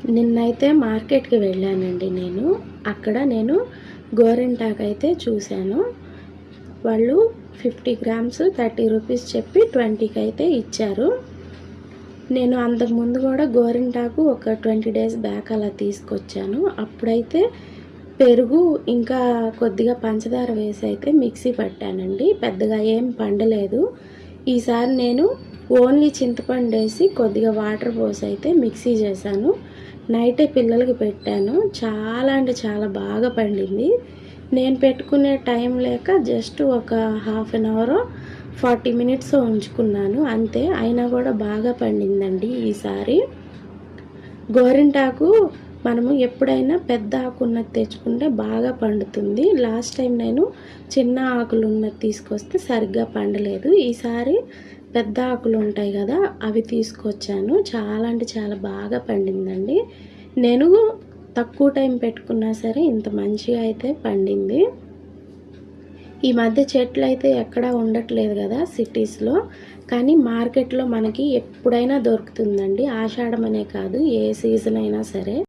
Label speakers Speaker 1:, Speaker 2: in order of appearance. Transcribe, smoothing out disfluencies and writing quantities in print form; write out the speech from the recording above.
Speaker 1: నిన్నైతే మార్కెట్‌కి వెళ్ళానండి నేను. అక్కడ నేను గోరింటాకు అయితే చూశాను. వాళ్ళు 50 గ్రామ్స్ 30 రూపీస్ చెప్పి 20కి అయితే ఇచ్చారు. నేను అంతకుముందు కూడా గోరింటాకు ఒక 20 డేస్ బ్యాక్ అలా తీసుకొచ్చాను. అప్పుడైతే పెరుగు ఇంకా కొద్దిగా పంచదార వేసి అయితే మిక్సీ పట్టానండి. పెద్దగా ఏం పండలేదు. ఈసారి నేను ఓన్లీ చింతపండేసి కొద్దిగా వాటర్ పోసి అయితే మిక్సీ చేశాను. నైటే పిల్లలకి పెట్టాను. చాలా అంటే చాలా బాగా పండింది. నేను పెట్టుకునే టైం లేక జస్ట్ ఒక హాఫ్ అన్ అవర్ 40 మినిట్స్ ఉంచుకున్నాను అంతే. అయినా కూడా బాగా పండిందండి ఈసారి. గోరింటాకు మనము ఎప్పుడైనా పెద్ద ఆకు ఉన్నది తెచ్చుకుంటే బాగా పండుతుంది. లాస్ట్ టైం నేను చిన్న ఆకులు ఉన్నది తీసుకొస్తే సరిగ్గా పండలేదు. ఈసారి పెద్ద ఆకులు ఉంటాయి కదా, అవి తీసుకొచ్చాను. చాలా అంటే చాలా బాగా పండిందండి. నేను తక్కువ టైం పెట్టుకున్నా సరే ఇంత మంచిగా అయితే పండింది. ఈ మధ్య చెట్లు అయితే ఎక్కడా ఉండట్లేదు కదా సిటీస్లో, కానీ మార్కెట్లో మనకి ఎప్పుడైనా దొరుకుతుందండి. ఆషాఢం అనే కాదు, ఏ సీజన్ అయినా సరే.